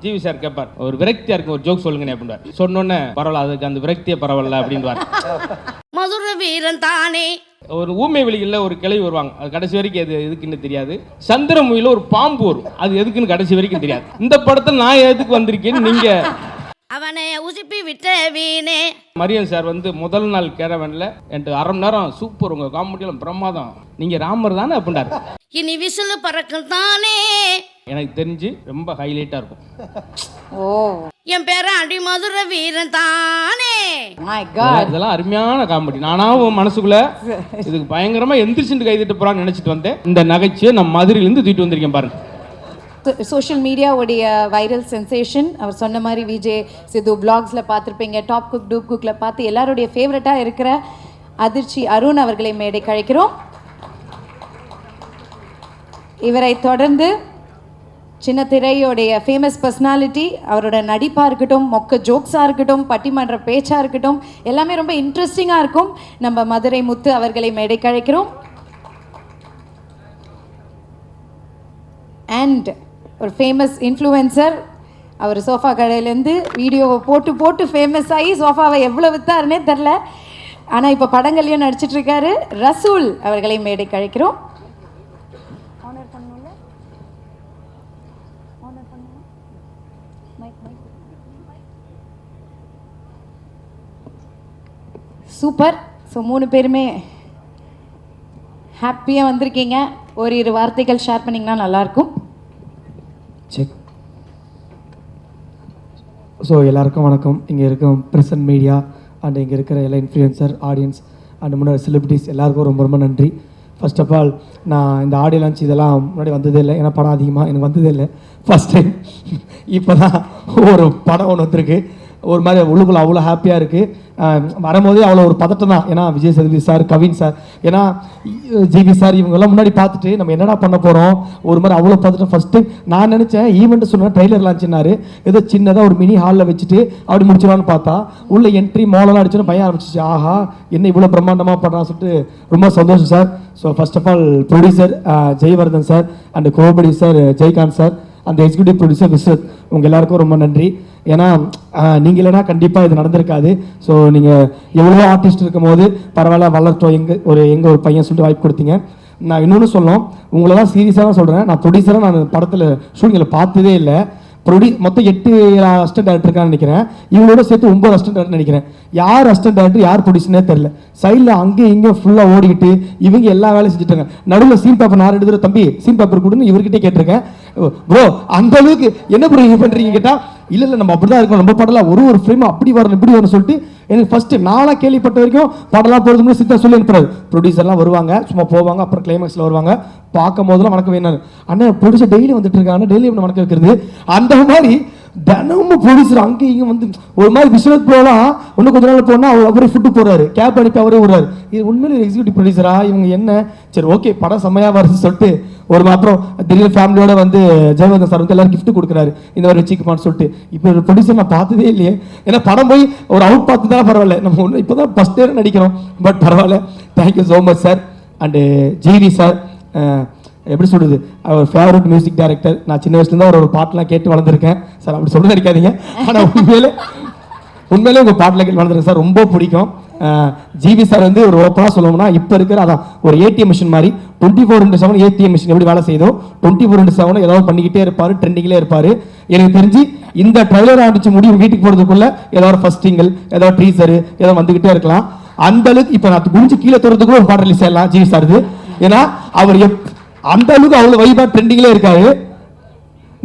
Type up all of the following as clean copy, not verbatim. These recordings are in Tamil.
ஜிவி சார் கேட்பார், ஒரு விரக்தியா இருக்கு ஒரு ஜோக் சொல்லுங்கண்ணே அப்படின்வார். சொன்னோன்னே பரவாயில்ல, அதுக்கு அந்த விரக்தியே பரவாயில்ல அப்படின்வார். மதுர வீரன் தானே. ஒரு ஊமை வெளியில் ஒரு கிளவி வருவாங்க, அது கடைசி வரைக்கும் எது எதுக்குன்னு தெரியாது. சந்திரமுகில ஒரு பாம்பு வரும், அது எதுக்குன்னு கடைசி வரைக்கும் தெரியாது. இந்த படத்தில் நான் எதுக்கு வந்திருக்கேன்னு நீங்க அவனை உசுப்பி விட்ட வீணே. மரியன் சார் வந்து முதல் நாள் கேரவன்ல என்கிட்ட அரை மணி நேரம் சூப்பர், உங்க காமெடியெல்லாம் பிரமாதம், நீங்க ராமர் தானே அப்படின்னாரு. இனி விசில் பறக்கும் தானே. எனக்கு தெரிஞ்சு ரொம்ப ஹைலைட்டா இருக்கும். ஓ, என் பேர அடி மதுர வீரன் தானே. மை காட், இதெல்லாம் அருமையான காமெடி. நானாவும் மனசுக்குள்ள இதுக்கு பயங்கரமா எந்திரிச்சுட்டு கைதிட்டு போறான்னு நினைச்சிட்டு வந்தேன். இந்த நகைச்சுவை நம்ம மதுரையிலேருந்து தூக்கிட்டு வந்திருக்கேன் பாருங்க. சோஷியல் மீடியாவுடைய வைரல் சென்சேஷன். அவர் சொன்ன மாதிரி விஜய் சித்து பிளாக்ஸில் பார்த்துருப்பீங்க, டாப் குக் டூப் குக்கில் பார்த்து எல்லாருடைய ஃபேவரட்டாக இருக்கிற அதிர்ச்சி அருண் அவர்களை மேடை கழிக்கிறோம். இவரை தொடர்ந்து சின்ன திரையோடைய ஃபேமஸ் பர்சனாலிட்டி, அவரோட நடிப்பாக இருக்கட்டும், மொக்க ஜோக்ஸாக இருக்கட்டும், பட்டிமன்ற பேச்சாக இருக்கட்டும், எல்லாமே ரொம்ப இன்ட்ரெஸ்டிங்காக இருக்கும். நம்ம மதுரை முத்து அவர்களை மேடை கழிக்கிறோம். அண்ட் ஒரு ஃபேமஸ் இன்ஃப்ளூயன்சர், அவர் சோஃபா கடையிலேருந்து வீடியோவை போட்டு போட்டு ஃபேமஸ் ஆகி சோஃபாவை எவ்வளோ விற்றாருன்னே தெரில, ஆனால் இப்போ படங்கள்லையும் நடிச்சிட்ருக்காரு. ரசூல் அவர்களை மேடை கழிக்கிறோம். சூப்பர். ஸோ 3 பேருமே ஹாப்பியாக வந்திருக்கீங்க. ஒரு 2 வார்த்தைகள் ஷேர் பண்ணிங்கன்னா நல்லாயிருக்கும். செக். ஸோ எல்லாருக்கும் வணக்கம். இங்கே இருக்க ப்ரெசன்ட் மீடியா அண்ட் இங்கே இருக்கிற எல்லா இன்ஃப்ளூயன்சர், ஆடியன்ஸ் அண்ட் முன்னாடி செலிபிரிட்டிஸ் எல்லாருக்கும் ரொம்ப ரொம்ப நன்றி. ஃபர்ஸ்ட் ஆஃப் ஆல், நான் இந்த ஆடியோ லான்ச் இதெல்லாம் முன்னாடி வந்ததே இல்லை, ஏன்னா படம் அதிகமாக எனக்கு வந்ததே இல்லை. ஃபஸ்ட் டைம் இப்போ தான் ஒரு படம் ஒன்று வந்திருக்கு. ஒரு மாதிரி உள்ளுக்குள்ள அவ்வளோ ஹாப்பியாக இருக்குது. வரும்போதே அவ்வளோ ஒரு பதட்டம் தான், ஏன்னா விஜய் சேதுபதி சார், கவின் சார், ஏன்னா ஜிவி சார் இவங்கெல்லாம் முன்னாடி பார்த்துட்டு நம்ம என்னடா பண்ண போகிறோம், ஒரு மாதிரி அவ்வளோ பதட்டம். ஃபஸ்ட்டு நான் நினச்சேன் ஈவெண்ட்டு சொன்னால் ட்ரெய்லர் லான்ச்சுனாரு, ஏதோ சின்னதாக ஒரு மினி ஹாலில் வச்சுட்டு அப்படி முடிச்சிடலான்னு பார்த்தா உள்ள என்ட்ரி மோலெல்லாம் அடிச்சுன்னு பையன் ஆரம்பிச்சிச்சு. ஆஹா, என்ன இவ்வளோ பிரம்மாண்டமாக பண்ணுறான்னு சொல்லிட்டு ரொம்ப சந்தோஷம் sir. So first of all producer Jayavardhan sir and co producer Jayakanth sir, அந்த எக்ஸிக்யூட்டிவ் ப்ரொடியூசர் விஸ்வத், உங்கள் எல்லாருக்கும் ரொம்ப நன்றி. ஏன்னா நீங்கள் இல்லைனா கண்டிப்பாக இது நடந்திருக்காது. ஸோ நீங்கள் எவ்வளோ ஆர்டிஸ்ட் இருக்கும் போது பரவாயில்ல வளர்த்தோம், எங்கள் ஒரு பையன் சொல்லிட்டு வாய்ப்பு கொடுத்தீங்க. நான் இன்னொன்று சொல்லணும், உங்களை தான் சீரியஸாக தான் சொல்கிறேன். நான் ப்ரொடியூசராக நான் படத்தில் ஷூட்டிங்கில் பார்த்ததே இல்லை. மொத்தம் 8 அசிஸ்டன்ட் டேரக்டர் இருக்கான்னு நினைக்கிறேன், இவங்களோட சேர்த்து 9 அசிஸ்டன்ட் டேரக்டர் நினைக்கிறேன். யார் அசிஸ்டன்ட் டேரக்டர் யார் ப்ரொடியூசர்னே தெரியல. சைடில் அங்கே இங்கே ஃபுல்லாக ஓடிக்கிட்டு இவங்க எல்லா வேலையும் செஞ்சுட்டாங்க. நடுவில் சீன் பேப்பர் நான் எடுத்துகிற தம்பி சீன் பேப்பர் கொடுன்னு இவர்கிட்டே கேட்டிருக்கேன். ப்ரோ அந்த அளவுக்கு என்ன ப்ரோ நீங்கள் பண்ணுறீங்க கேட்டால், இல்லை நம்ம அப்படி தான் இருக்கோம், நம்ம படலாம் ஒரு ஃப்ரேம் அப்படி வரணும் இப்படி வரணும் சொல்லிட்டு எனக்கு ஃபர்ஸ்ட் நாளாக கேள்விப்பட்ட வரைக்கும் படம்லாம் போகிறது முன்னாடி சித்தா சொல்லி அனுப்புறாரு. ப்ரொடியூசர்லாம் வருவாங்க, சும்மா போவாங்க, அப்புறம் கிளைமேக்ஸில் வருவாங்க. பார்க்கும் போதெல்லாம் வணக்கம் வேணும். அண்ணன் ப்ரொடியூசர் டெய்லி வந்துட்டு இருக்காங்க, டெய்லி எப்படி வணக்கம் வைக்கிறது, அந்த மாதிரி தினமும் ப்ரொடியூசர் அங்கே இங்கே வந்து ஒரு மாதிரி விஸ்வநாத் ப்ரோலாம் இன்னும் கொஞ்ச நாள் போனால் அவரே ஃபுட்டு போடுறாரு, கேப் அனுப்பி அவரே விடுறாரு. இது உண்மையிலே எக்ஸிக்யூட்டிவ் ப்ரொடியூசரா இவங்க என்ன? சரி ஓகே, படம் செம்மையாக வருதுன்னு சொல்லிட்டு ஒரு அப்புறம் திடீர்னு ஃபேமிலியோட வந்து ஜெயவர்தன் சார் வந்து எல்லாரும் கிஃப்ட் கொடுக்குறாரு, இந்த மாதிரி வச்சுக்குமான்னு சொல்லிட்டு. இப்போ ஒரு ப்ரொடியூசர் நான் பார்த்ததே இல்லையே, ஏன்னா படம் போய் ஒரு அவுட் பார்த்து தான் பரவாயில்ல, நம்ம ஒன்று இப்போ தான் ஃபஸ்ட் இயர் நடிக்கிறோம், பட் பரவாயில்ல. Thank you so much sir. And GV sir, எப்படி சொல்கிறது, அவர் ஃபேவரட் மியூசிக் டைரக்டர். நான் சின்ன வயசுலேருந்து அவர் ஒரு பாட்டெலாம் கேட்டு வளர்ந்துருக்கேன் சார், அப்படி சொல்ல நினைக்காதீங்க, ஆனால் உண்மையிலே உங்கள் பாட்டில் கேட்டு வளர்ந்துருக்கேன் சார், ரொம்ப பிடிக்கும். ஜிவி சார் வந்து ஒரு ஓப்பனாக சொல்லணும்னா இப்போ இருக்கிற அதான் ஒரு ஏடிஎம் மிஷின் மாதிரி 24/7 ஏடிஎம் மிஷின் எப்படி வேலை செய்யுதோ 24/7 ஏதாவது பண்ணிக்கிட்டே இருப்பார், ட்ரெண்டிங்கிலே இருப்பார். எனக்கு தெரிஞ்சு இந்த ட்ரைலர் ஆரம்பிச்சு முடியும் வீட்டுக்கு போகிறதுக்குள்ள ஏதாவது ஃபர்ஸ்ட் சிங்கிள், ஏதாவது ட்ரீசரு ஏதாவது வந்துக்கிட்டே இருக்கலாம். அந்த அளவுக்கு இப்போ நான் குடிஞ்சு கீழே தோறதுக்குள்ள ஒரு பாட்டு ரிலீஸ் ஆகலாம் ஜிவி சார். ஏன்னா அவர் அந்த அளவுக்கு அவ்வளோ வைபா ட்ரெண்டிங்லே இருக்காரு.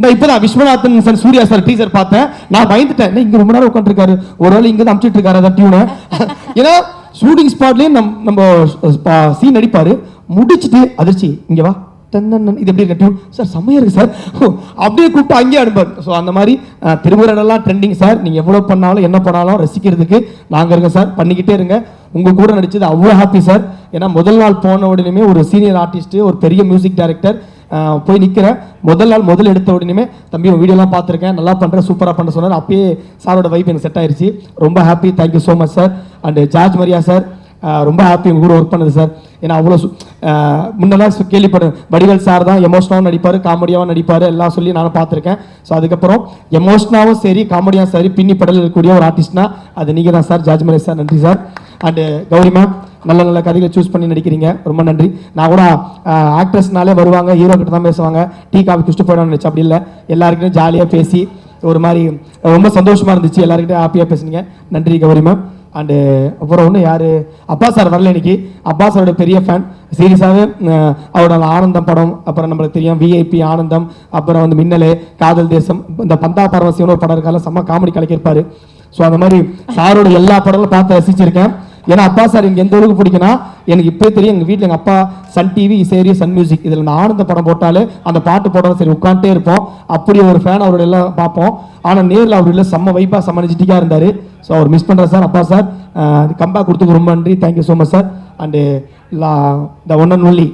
நான் இப்போதான் Viswanathan sir, Suriya sir teaser பார்த்தேன், நான் பயந்துட்டேன், இங்கே ரொம்ப நேரம் உட்காந்துருக்காரு, ஒரு வேளை இங்கே தான் அமுச்சிட்டு இருக்காரு அதை டியூனை. ஏன்னா ஷூட்டிங் ஸ்பாட்லேயே நம்ம சீன் நடிப்பார், முடிச்சுட்டு அதிர்ச்சி இங்கே வா இது எப்படி இருக்கு டியூன் சார், செம்மையாக இருக்குது சார், அப்படியே கூப்பிட்டு அங்கேயே அனுப்பார். ஸோ அந்த மாதிரி திருமுறையெல்லாம் ட்ரெண்டிங் சார். நீங்கள் எவ்வளோ பண்ணாலும் என்ன பண்ணாலும் ரசிக்கிறதுக்கு நாங்கள் இருக்கோம் சார், பண்ணிக்கிட்டே இருங்க. உங்கள் கூட நடிச்சது அவ்வளோ ஹாப்பி சார். ஏன்னா முதல் நாள் போன உடனே ஒரு சீனியர் ஆர்டிஸ்ட்டு, ஒரு பெரிய மியூசிக் டைரக்டர் போய் நிற்கிறேன். முதல் எடுத்த உடனே தம்பி உங்கள் வீடியோலாம் பார்த்துருக்கேன், நல்லா பண்ணுறேன், சூப்பராக பண்ண சொன்னார். அப்பயே சாரோட வைப் எனக்கு செட் ஆயிடுச்சு, ரொம்ப happy. Thank you so much sir. And George Maria sir, ரொம்ப ஹாப்பி உங்க கூட ஒர்க் பண்ணது சார். ஏன்னா அவ்வளோ முன்னெல்லாம் கேள்விப்பட்டேன் வடிவேல் சார் தான் எமோஷனாகவும் நடிப்பார், காமெடியாகவும் நடிப்பார் எல்லாம் சொல்லி நானும் பார்த்துருக்கேன். ஸோ அதுக்கப்புறம் எமோஷனாகவும் சரி காமெடியாகவும் சரி பின்னி படல் இருக்கக்கூடிய ஒரு ஆர்டிஸ்ட்னா அது நீங்கள் தான் சார். ஜாஜ்மலை சார் நன்றி சார். அண்டு கௌரி மேம் நல்ல நல்ல கதைகளை சூஸ் பண்ணி நடிக்கிறீங்க, ரொம்ப நன்றி. நான் கூட ஆக்ட்ரஸ்னாலே வருவாங்க ஹீரோ கிட்ட தான் பேசுவாங்க, டீ காஃபி குடிச்சிட்டு போயிடணும்னு நினச்சேன். அப்படி இல்லை, எல்லாருக்கிட்டையும் ஜாலியாக பேசி ஒரு மாதிரி ரொம்ப சந்தோஷமாக இருந்துச்சு, எல்லாருக்கிட்டையும் ஹாப்பியாக பேசுனீங்க. நன்றி கௌரி மேம். அண்டு அப்புறம் ஒன்று யார் அப்பா சார் வரல இன்னைக்கு. அப்பா சாரோட பெரிய ஃபேன் சீரியஸாகவே. அவரோட ஆனந்தம் படம், அப்புறம் நம்மளுக்கு தெரியும் விஐபி ஆனந்தம், அப்புறம் வந்து மின்னலே, காதல் தேசம், இந்த பந்தா பரவசியம்னு ஒரு படம் இருக்கால செம்ம காமெடி கலக்கியிருப்பாரு. ஸோ அந்த மாதிரி சாரோட எல்லா படங்களும் பார்த்து ரசிச்சிருக்கேன். ஏன்னா அப்பா சார் எனக்கு எந்த அளவுக்கு பிடிக்குன்னா, எனக்கு இப்போ தெரியும் எங்கள் வீட்டில் எங்கள் அப்பா சன் டிவி சரி சன் மியூசிக் இதில் நான் ஆனந்த படம் போட்டாலே அந்த பாட்டு போட்டாலும் சரி உட்காந்துட்டே இருப்போம். அப்படி ஒரு ஃபேன் அவரோட எல்லாம் பார்ப்போம். ஆனால் நேரில் அவர் இல்லை செம்ம வைப்பாக செம்ம எனர்ஜெட்டிக்காக இருந்தார். ஸோ அவர் மிஸ் பண்ணுறேன் சார். அப்பா சார் கம்பேக் கொடுத்துக்கு ரொம்ப நன்றி, thank you so much sir. And the one and only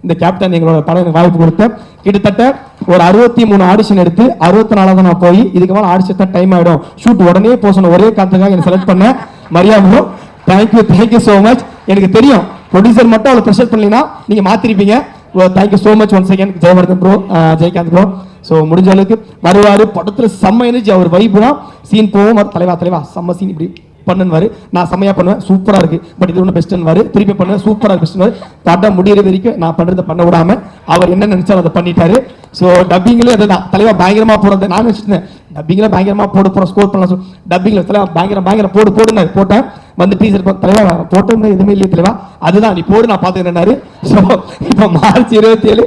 இந்த கேப்டன் எங்களோட படம் எனக்கு வாய்ப்பு கொடுத்தேன். கிட்டத்தட்ட ஒரு 63 ஆடிஷன் எடுத்து 64 நான் போய் இதுக்கு மேலே ஆடிஷன் தான் டைம் ஆகிடும், ஷூட் உடனே போக சொன்ன ஒரே காரணத்துக்காக எனக்கு செலக்ட் பண்ணேன். மரியாதை தேங்க்யூ ஸோ மச். எனக்கு தெரியும் ப்ரொடியூசர் மட்டும் அவ்வளோ ப்ரெஷர் பண்ணீங்கன்னா நீங்கள் மாற்றிருப்பீங்க. Thank you so much one second Jayavardhan bro, Jayakanth bro. So முடிஞ்ச அளவுக்கு வருவார், படத்தில் செம்ம எனர்ஜி, அவர் வைப்பு தான். சீன் போவோம், தலைவா செம்ம சீன் இப்படி பண்ணுவார், நான் செம்மையாக பண்ணுவேன், சூப்பராக இருக்குது, பட் இது ஒன்று பெஸ்ட்டுன்னு திருப்பி பண்ணுவேன், சூப்பராக பெஸ்ட்டுன்னு படம் முடிகிற வரைக்கும் நான் பண்ணுறதை பண்ண விடாமல் அவர் என்ன நினச்சாலும் அதை பண்ணிட்டாரு. ஸோ டப்பிங்லேயும் அதுதான் தலைவா பயங்கரமாக போடுறது நான் நினச்சிட்டேன். டப்பிங்கில் பயங்கரமாக போட போகிறோம், ஸ்கோர் பண்ணலாம். டப்பிங்கில் தலைவா பயங்கரம் போடுனாரு, போட்டேன். வந்து டீச்சர் தலைவா போட்டோம்னா எதுவுமே இல்லையே தலைவா, அதுதான் நீ போடு நான் பார்த்துக்கிறேன்னாரு. ஸோ இப்போ மார்ச் 27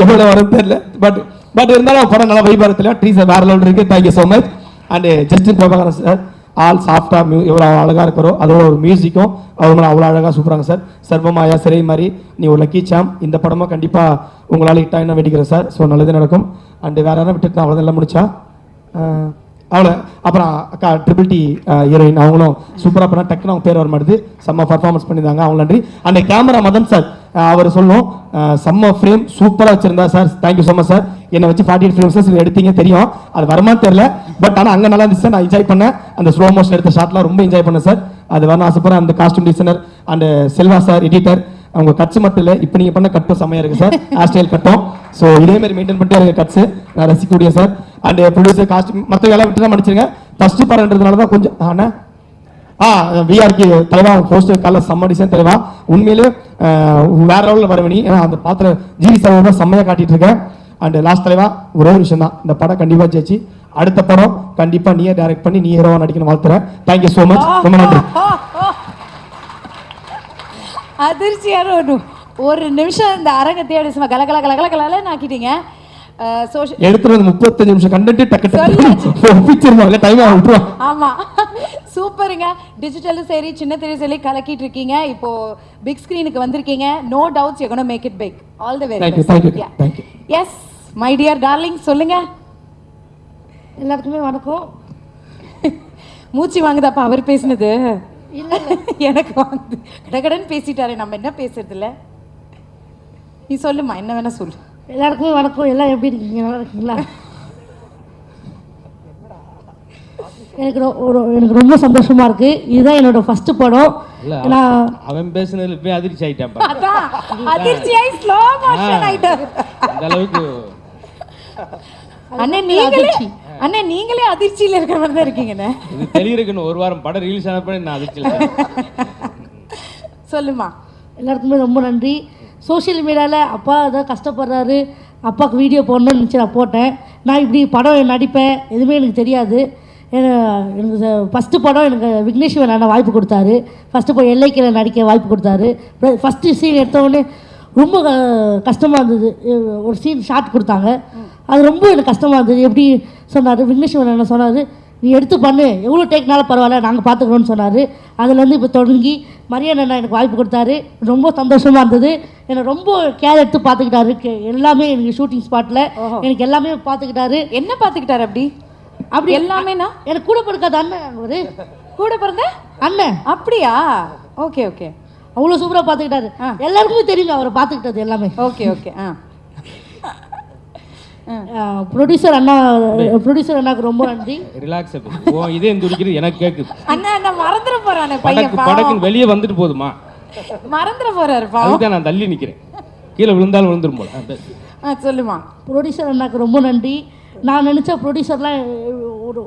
எவ்வளோ வரும் தெரியல, பட் இருந்தாலும் படம் நல்லா வைபாக தெரியல. டீச்சர் வேற லெவல் இருக்குது. Thank you so much. And Justin Prabhakaran sir all சாஃப்டாக எவ்வளோ அழகாக இருக்கிறோ அதோட ஒரு மியூசிக்கும் அவங்க அவ்வளோ அழகாக சூப்பராங்க சார். சர்வமாயா சிறை மாதிரி நீ ஒரு லக்கி சாம், இந்த படமும் கண்டிப்பாக உங்களால் ஹிட் ஆகினா வேண்டிக்கிறேன் சார். ஸோ நல்லது நடக்கும். அண்டு வேறு யாரும் விட்டுட்டு அவ்வளோ எல்லாம் முடிச்சா அவ்வளோ. அப்புறம் அக்கா ட்ரிபிள் டி ஹீரோயின் அவங்களும் சூப்பராக பண்ணால் டக்குன்னு அவங்க பேர் வர மாட்டுது, செம்ம பர்ஃபார்மன்ஸ் பண்ணியிருந்தாங்க, அவங்க நன்றி. அந்த கேமரா மதன் சார் அவர் சொல்லணும் செம்ம ஃப்ரேம் சூப்பராக வச்சிருந்தா sir. Thank you so much sir. என்னை வச்சு 48 ஃப்ரேம்ஸ் எடுத்தீங்க தெரியும், அது வரமான்னு தெரியல, பட் ஆனால் அங்கே நல்லா இருந்துச்சு சார். நான் என்ஜாய் பண்ணேன், அந்த ஸ்லோ மோஷன் எடுத்த ஷாட்லாம் ரொம்ப என்ஜாய் பண்ணேன் சார். அது வரணும் ஆசைப்படுறேன். அந்த costume designer and Selva sir editor, அவங்க கட்ஸ் மட்டும் இல்லை இப்போ நீங்கள் பண்ண கட்டும் செம்மையாக இருக்குது சார், ஹேர் ஸ்டைல் கட்டும். ஸோ இதேமாதிரி மெயின்டைன் பண்ணிட்டே இருக்க கட்ஸு நான் ரசிக்கக்கூடிய சார். அண்ட் ப்ரொடியூசர் காஸ்டியூம் மற்ற எல்லாம் விட்டு தான் மன்னிச்சிருங்க, ஃபர்ஸ்ட் படம்ன்றதுனால தான் கொஞ்சம் விஆர்கே தலைவா போஸ்டர் கால செம்ம டிசைன் தலைவா, உண்மையிலே வேற லெவலில் வரவனி. ஏன்னா அந்த பாத்திர ஜிவி சார் தான் செம்மையாக காட்டிட்டு இருக்கேன். அண்ட் லாஸ்ட் தலைவா ஒரே ஒரு விஷயம் தான், இந்த படம் கண்டிப்பாக ஜெயிச்சு அடுத்த படம் கண்டிப்பாக நீயே டைரக்ட் பண்ணி நீ ஹீரோவா நடிக்கணும் வாழ்த்துறேன். தேங்க்யூ ஸோ மச், ரொம்ப நன்றி. அதிர்ச்சியான ஒரு நிமிஷம் இந்த அரங்கத்தையோட சும்மா கலகலன்னு ஆக்கிட்டீங்க. எடுத்துட்டு 35 நிமிஷம் கண்டென்ட் டக்கு டைம் விட்டுருவோம். ஆமா சூப்பருங்க. டிஜிட்டலும் சரி சின்ன திரையும் சரி கலக்கிட்டு இருக்கீங்க. இப்போ பிக் ஸ்கிரீனுக்கு வந்திருக்கீங்க. No doubts you gonna make it big. All the very best. Thank you. Yes my dear darling சொல்லுங்க. எல்லாருக்குமே வணக்கம். மூச்சு வாங்குதாப்பா அவர் பேசினது. எனக்கு வந்து கடகடன்னு பேசிட்டாரு, நம்ம என்ன பேசுறது இல்ல. நீ சொல்லுமா, என்ன வேணா சொல்லு. எல்லாருக்குமே வணக்கம். எல்லாம் எப்படி இருக்கீங்க, நல்லா இருக்கீங்களா? எனக்கு ரொம்ப சந்தோஷமா இருக்கு. இதுதான் என்னோட ஃபர்ஸ்ட் படம். அவன் பேசுனதுல போய் அதிர்ச்சி ஆயிட்டான். அதிர்ச்சியாய் ஸ்லோ மோஷன் ஆயிட்டாரு. அந்த அளவுக்கு அண்ணே நீங்களே அதிர்ச்சியில இருக்கிற மாதிரி தான் இருக்கீங்கண்ணே. இது தெளியிருக்கணும். ஒரு வாரம் படம் ரிலீஸ் ஆனப்ப நான் அதிர்ச்சியில் சொல்லுமா. எல்லாருக்குமே ரொம்ப நன்றி. சோஷியல் மீடியாவில் அப்பா ஏதாவது கஷ்டப்படுறாரு, அப்பாவுக்கு வீடியோ போடணும்னு நினச்சி நான் போட்டேன். நான் இப்படி படம் நடிப்பேன் எதுவுமே எனக்கு தெரியாது. எனக்கு ஃபஸ்ட்டு படம் எனக்கு விக்னேஸ்வரன் அண்ணா வாய்ப்பு கொடுத்தாரு. ஃபஸ்ட்டு படம் எல்லைக்கில் நடிக்க வாய்ப்பு கொடுத்தாரு. ஃபஸ்ட்டு சீன் எடுத்தவொடனே ரொம்ப கஷ்டமாக இருந்தது. ஒரு சீன் ஷார்ட் கொடுத்தாங்க, அது ரொம்ப எனக்கு கஷ்டமாக இருந்தது. எப்படி சொன்னார் விக்னேஸ்வரன் அண்ணா சொன்னார், நீ எடுத்து பண்ணு, எவ்வளோ டேக்னாலும் பரவாயில்ல நாங்கள் பார்த்துக்குறோன்னு சொன்னார். அதுலேருந்து இப்போ தொடங்கி மரியாதை அண்ணா எனக்கு வாய்ப்பு கொடுத்தாரு. ரொம்ப சந்தோஷமாக இருந்தது. என்னை ரொம்ப கேர் எடுத்து பார்த்துக்கிட்டாரு. எல்லாமே எனக்கு ஷூட்டிங் ஸ்பாட்டில் எனக்கு எல்லாமே பார்த்துக்கிட்டாரு. என்ன பார்த்துக்கிட்டாரு? அப்படி எல்லாமேனா எனக்கு கூட பிறக்காத அண்ணன், ஒரு கூட பிறந்த அண்ணன். அப்படியா? Okay okay. அவ்வளோ சூப்பராக பார்த்துக்கிட்டாரு. எல்லாருக்குமே தெரியுங்க அவரை பார்த்துக்கிட்டது எல்லாமே. Okay okay. ப்ரொடியூசர் அண்ணாக்கு ரொம்ப நன்றி. ரிலாக்ஸா பேசு. ஓ இதே துடிக்கிறது எனக்கு கேக்குது. அண்ணா அண்ணா மறந்துட போறானே பையன். படக்குன்னு வெளியே வந்துட்டு போதுமா? மறந்துட போறாரு பாவம். அதுதான் நான் தள்ளி நிக்கிறேன். கீழே விழுந்தாலும் விழுந்துரும் போல. சொல்லுமா. ப்ரொடியூசர் அண்ணாக்கு ரொம்ப நன்றி. நான் நினச்ச ப்ரொடியூசர்லாம்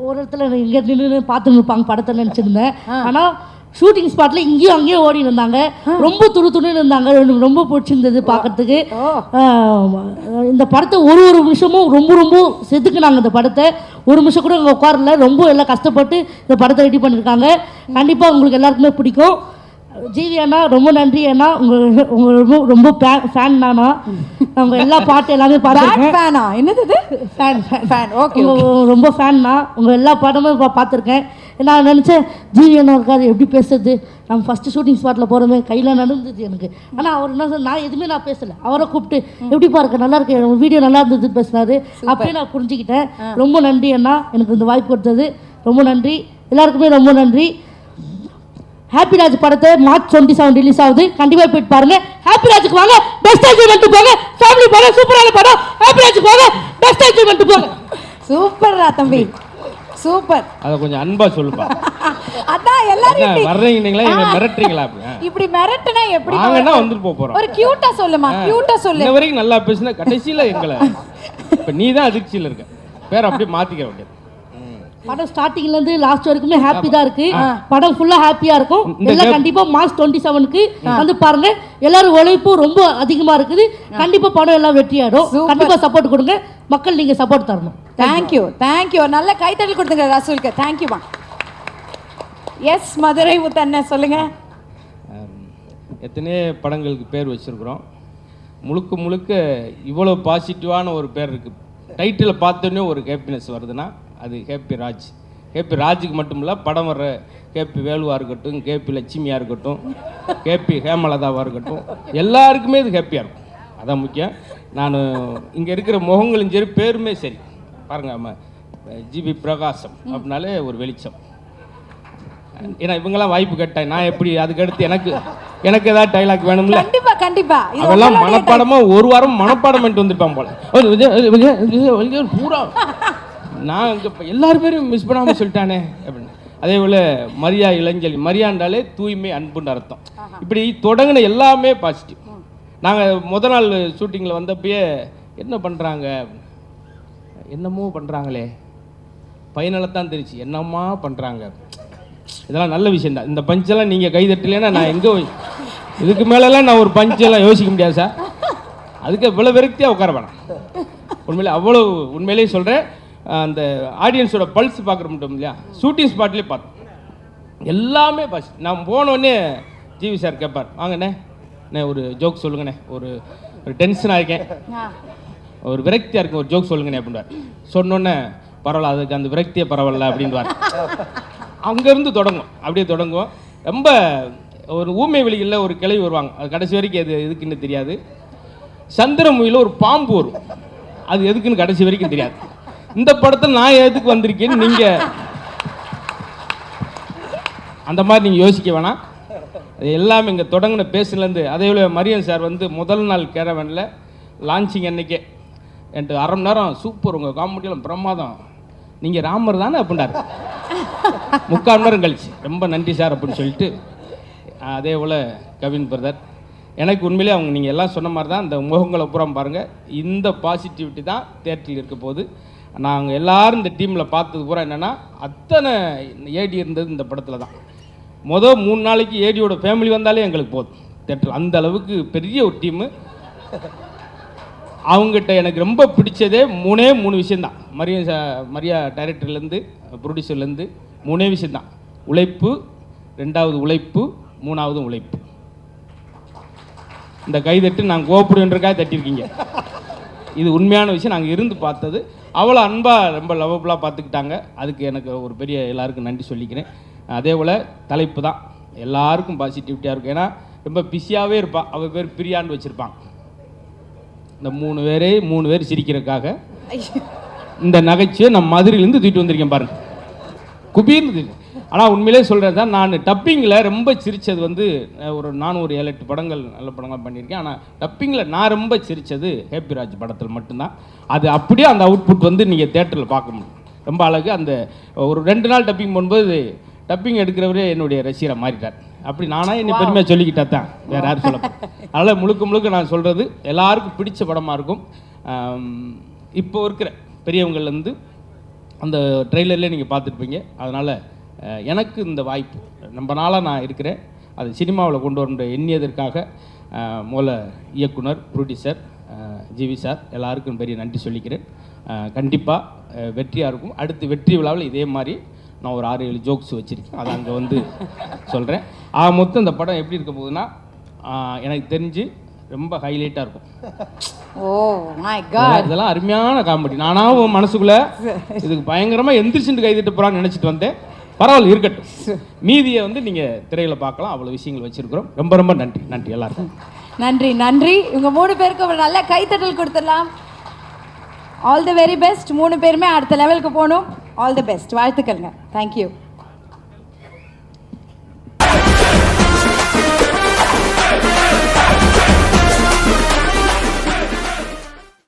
ஒரு இடத்துல இங்கே நின்று பார்த்து இருப்பாங்க படத்தை நினச்சிருந்தேன். ஆனால் ஷூட்டிங் ஸ்பாட்டில் இங்கேயும் அங்கேயும் ஓடி இருந்தாங்க. ரொம்ப துணுன்னு இருந்தாங்க. எனக்கு ரொம்ப பிடிச்சிருந்தது பார்க்கறதுக்கு. இந்த படத்தை ஒரு நிமிஷமும் ரொம்ப செதுக்குனாங்க. இந்த படத்தை ஒரு நிமிஷம் கூட இங்கே உட்காரல. ரொம்ப எல்லாம் கஷ்டப்பட்டு இந்த படத்தை ரெடி பண்ணியிருக்காங்க. கண்டிப்பாக உங்களுக்கு எல்லாருக்குமே பிடிக்கும். ஜிவி அண்ணா ரொம்ப நன்றி அண்ணா. உங்களுக்கு ரொம்ப ஃபேன் நானா. அவங்க எல்லா பாட்டு எல்லாமே பார்த்துருக்கேன். என்னது ஃபேன்? ஓகே, ரொம்ப ஃபேன்னா உங்கள் எல்லா பாடமும் பார்த்துருக்கேன். நான் நினச்சேன் ஜிவி அண்ணா இருக்காது எப்படி பேசுறது. நம்ம ஃபஸ்ட்டு ஷூட்டிங் ஸ்பாட்டில் போகிறோமே கையில் நடந்தது எனக்கு. ஆனால் அவர் என்ன சொன்ன, நான் எதுவுமே நான் பேசலை. அவரை கூப்பிட்டு எப்படிப்பா இருக்கு, நல்லா இருக்கு, வீடியோ நல்லா இருந்தது பேசினாரு. அப்பயே நான் புரிஞ்சுக்கிட்டேன். ரொம்ப நன்றி அண்ணா, எனக்கு இந்த வாய்ப்பு கொடுத்தது. ரொம்ப நன்றி எல்லாருக்குமே, ரொம்ப நன்றி. ஹாப்பி ராஜ் படத்தை மார்ச் 27 ரிலீஸ் ஆகுது. கண்டிப்பாக போயிட்டு பாருங்க. ஹாப்பி ராஜுக்கு வாங்க, பெஸ்ட் என்ஜாய்மெண்ட் போங்க. ஃபேமிலி படம், சூப்பரான படம். ஹாப்பி ராஜுக்கு வாங்க, பெஸ்ட் என்ஜாய்மெண்ட் போங்க. சூப்பர்ரா தம்பி, சூப்பர். அத கொஞ்சம் அன்பா சொல்லுப்பா. அதான் எல்லாரும் வர்றீங்களா எங்க மிரட்டுறீங்களா? இப்படி மிரட்டுனா எப்படி? வாங்கன்னா வந்துட்டு போறோம். ஒரு கியூட்டா சொல்லுமா, கியூட்டா சொல்லு. இன்ன வரைக்கும் நல்லா பேசினா கடைசியில எங்களை இப்ப நீ தான் அதிர்ச்சியில இருக்க. பேர் அப்படியே மாத்திக்க வேண்டியது. படம் ஸ்டார்டிங்ல இருந்து லாஸ்ட் வரைக்குமே ஹாப்பி தான் இருக்கு. படம் ஃபுல்லா ஹாப்பியா இருக்கும். எல்லாம் கண்டிப்பா மார்ச் 27க்கு வந்து பாருங்க. எல்லாரும் உழைப்பும் ரொம்ப அதிகமா இருக்குது. கண்டிப்பா படம் எல்லாம் வெற்றியாடும். கண்டிப்பா சப்போர்ட் கொடுங்க மக்கள், நீங்க சப்போர்ட் தரணும். Thank you, thank you. நல்ல கைத்தட்டல் கொடுத்துங்க ரசூலுக்கு. தேங்க்யூமா. எஸ் மதுரை முத்தண்ண சொல்லுங்க. எத்தனை படங்களுக்கு பேர் வச்சிருக்கிறோம். முழுக்க இவ்வளோ பாசிட்டிவான ஒரு பேர் இருக்கு. டைட்டில் பார்த்தோன்னே ஒரு ஹாப்பினஸ் வருதுன்னா அது ஹேப்பி ராஜ். ஹேப்பி ராஜுக்கு மட்டும் இல்லை, படம் வர்ற கேபி வேலுவாக இருக்கட்டும், கேபி லட்சுமியாக இருக்கட்டும், கேபி ஹேமலதாவாக இருக்கட்டும், எல்லாருக்குமே இது ஹாப்பியாக இருக்கும். அதான் முக்கியம். நான் இங்கே இருக்கிற முகங்களும் சரி, பேருமே சரி. பாருங்கள், ஜிபி பிரகாசம் அப்படின்னாலே ஒரு வெளிச்சம். ஏன்னா இவங்கெல்லாம் வாய்ப்பு கேட்டேன், நான் எப்படி அதுக்கடுத்து எனக்கு ஏதாவது டைலாக் வேணும்ல. கண்டிப்பா கண்டிப்பா. அதெல்லாம் மனப்பாடமா ஒரு வாரம் மனப்பாடம் பண்ணிட்டு வந்துருப்பான் போல. பூரா நான் இங்கே எல்லாரு பேரும் மிஸ் பண்ணாமல் சொல்லிட்டானே அப்படின்னு. அதே போல் மரியா இளஞ்சலி, மரியாண்டாலே தூய்மை அன்புன்னு அர்த்தம். இப்படி தொடங்கின எல்லாமே பாசிட்டிவ். நாங்கள் முதல் நாள் ஷூட்டிங்கில் வந்தப்பயே என்ன பண்ணுறாங்க, என்னமோ பண்ணுறாங்களே, ஃபைனலாக தான் தெரிச்சு என்னம்மா பண்ணுறாங்க. இதெல்லாம் நல்ல விஷயந்தான். இந்த பஞ்செல்லாம் நீங்கள் கைதட்டலைன்னா நான் எங்கே இதுக்கு மேலெல்லாம் நான் ஒரு பஞ்செல்லாம் யோசிக்க முடியாது சார். அதுக்கு இவ்வளோ விரக்தியாக உட்கார வேணாம். உண்மையிலே அவ்வளோ உண்மையிலேயே சொல்கிறேன். அந்த ஆடியன்ஸோட பல்ஸ் பார்க்குற மட்டும் இல்லையா, ஷூட்டிங் ஸ்பாட்லேயே பார்த்தோம் எல்லாமே பாசிட்டிவ். நான் போனோடனே ஜிவி சார் கேட்பார், வாங்கண்ணே ஒரு ஜோக் சொல்லுங்கண்ணே, ஒரு டென்ஷனாக இருக்கேன், ஒரு விரக்தியாக இருக்கும், ஒரு ஜோக் சொல்லுங்கண்ணே அப்படின்வார். சொன்னோன்னே பரவாயில்ல, அதுக்கு அந்த விரக்தியே பரவாயில்ல அப்படின்வார். அங்கேருந்து அப்படியே தொடங்குவோம். ரொம்ப ஒரு ஊமை வெளிகளில் ஒரு கிளை வருவாங்க, அது கடைசி வரைக்கும் அது எதுக்குன்னு தெரியாது. சந்திரமுகியில் ஒரு பாம்பு வரும், அது எதுக்குன்னு கடைசி வரைக்கும் தெரியாது. இந்த படத்தை நான் எதுக்கு வந்திருக்கேன்னு நீங்கள் அந்த மாதிரி நீங்கள் யோசிக்க வேணாம். அது எல்லாமே இங்கே தொடங்கின பேசுலேருந்து. அதே போல் மரியன் சார் வந்து முதல் நாள் கேரவனில் லான்ச்சிங் அன்னைக்கே என்கிட்ட 1/2 மணி நேரம் சூப்பர், உங்கள் காமெடியெல்லாம் பிரமாதம், நீங்கள் ராமர் தானே அப்படின்னாரு. 3/4 மணி நேரம் கழிச்சு ரொம்ப நன்றி சார் அப்படின்னு சொல்லிட்டு. அதே போல் கவின் பிரதர், எனக்கு உண்மையிலே அவங்க நீங்கள் எல்லாம் சொன்ன மாதிரி தான், இந்த முகங்களை புறம் பாருங்கள், இந்த பாசிட்டிவிட்டி தான் தேட்டரில் இருக்க போது. நாங்கள் எல்லோரும் இந்த டீமில் பார்த்தது பூரா என்னென்னா, அத்தனை ஏடி இருந்தது இந்த படத்தில் தான். 3 நாளைக்கு ஏடியோட ஃபேமிலி வந்தாலே எங்களுக்கு போதும் தேட்டரில். அந்த அளவுக்கு பெரிய ஒரு டீமு. அவங்ககிட்ட எனக்கு ரொம்ப பிடிச்சதே 3 விஷயந்தான். மரியா டைரக்டர்லேருந்து ப்ரொடியூசர்லேருந்து 3 விஷயந்தான். உழைப்பு, 2வது உழைப்பு, 3வது உழைப்பு. இந்த கைதட்டு நாங்கள் கோபுரன்றக்காக தட்டியிருக்கீங்க. இது உண்மையான விஷயம். நாங்கள் இருந்து பார்த்தது. அவ்வளோ அன்பாக ரொம்ப லவபுளாக பார்த்துக்கிட்டாங்க. அதுக்கு எனக்கு ஒரு பெரிய எல்லாருக்கும் நன்றி சொல்லிக்கிறேன். அதே போல் தலைப்பு தான் எல்லாருக்கும் பாசிட்டிவிட்டியாக இருக்கும். ஏன்னா ரொம்ப பிஸியாகவே இருப்பாள். அவள் பேர் பிரியான்னு வச்சுருப்பான். இந்த 3 பேர் சிரிக்கிறதுக்காக இந்த நகைச்சுவை நம்ம மதுரையிலேருந்து தூக்கிட்டு வந்திருக்கேன் பாருங்க. குபீர்னு ஆனால் உண்மையிலே சொல்கிறது தான், நான் டப்பிங்கில் ரொம்ப சிரித்தது வந்து நானும் ஒரு 7-8 படங்கள் நல்ல படங்கள் பண்ணியிருக்கேன். ஆனால் டப்பிங்கில் நான் ரொம்ப சிரித்தது ஹேப்பிராஜ் படத்தில் மட்டும்தான். அது அப்படியே அந்த அவுட்புட் வந்து நீங்கள் தேட்டரில் பார்க்க முடியும். ரொம்ப அழகு. அந்த ஒரு 2 நாள் டப்பிங் போகும்போது டப்பிங் எடுக்கிறவரே என்னுடைய ரசிகரை மாறிட்டார். அப்படி நானாக என்னை பெருமையாக சொல்லிக்கிட்டா தான், வேறு யாரும் சொல்ல. அதனால் முழுக்க நான் சொல்கிறது எல்லாருக்கும் பிடிச்ச படமாக இருக்கும். இப்போ இருக்கிற பெரியவங்கள்லேருந்து அந்த ட்ரெய்லர்லேயே நீங்கள் பார்த்துருப்பீங்க. அதனால் எனக்கு இந்த வாய்ப்பு ரொம்ப நாளாக நான் இருக்கிறேன். அது சினிமாவில் கொண்டு வர எண்ணியதற்காக மூல இயக்குனர், ப்ரொடியூசர் ஜிவி சார் எல்லாருக்கும் பெரிய நன்றி சொல்லிக்கிறேன். கண்டிப்பாக வெற்றியாக இருக்கும். அடுத்து வெற்றி விழாவில் இதே மாதிரி நான் ஒரு 6-7 ஜோக்ஸ் வச்சுருக்கேன். அதை அங்கே வந்து சொல்கிறேன். மொத்தம் இந்த படம் எப்படி இருக்க போகுதுன்னா, எனக்கு தெரிஞ்சு ரொம்ப ஹைலைட்டாக இருக்கும். ஓ மை காட், இதெல்லாம் அருமையான காமெடி. நானாவும் மனசுக்குள்ளே இதுக்கு பயங்கரமாக எந்திரிச்சுட்டு கைதிட்டு போகிறான்னு நினச்சிட்டு வந்தேன். பரவாயில்ல, இருக்கட்டும். மீதியை வந்து நீங்கள் திரையில் பார்க்கலாம். அவ்வளோ விஷயங்கள் வச்சுருக்கிறோம். ரொம்ப நன்றி எல்லாருக்கும். நன்றி. இவங்க 3 பேருக்கு ஒரு நல்ல கைத்தட்டல் கொடுத்துடலாம். All the very best. 3 பேருமே அடுத்த லெவலுக்கு போகணும். All the best. வாழ்த்துக்கள்ங்க. தேங்க்யூ.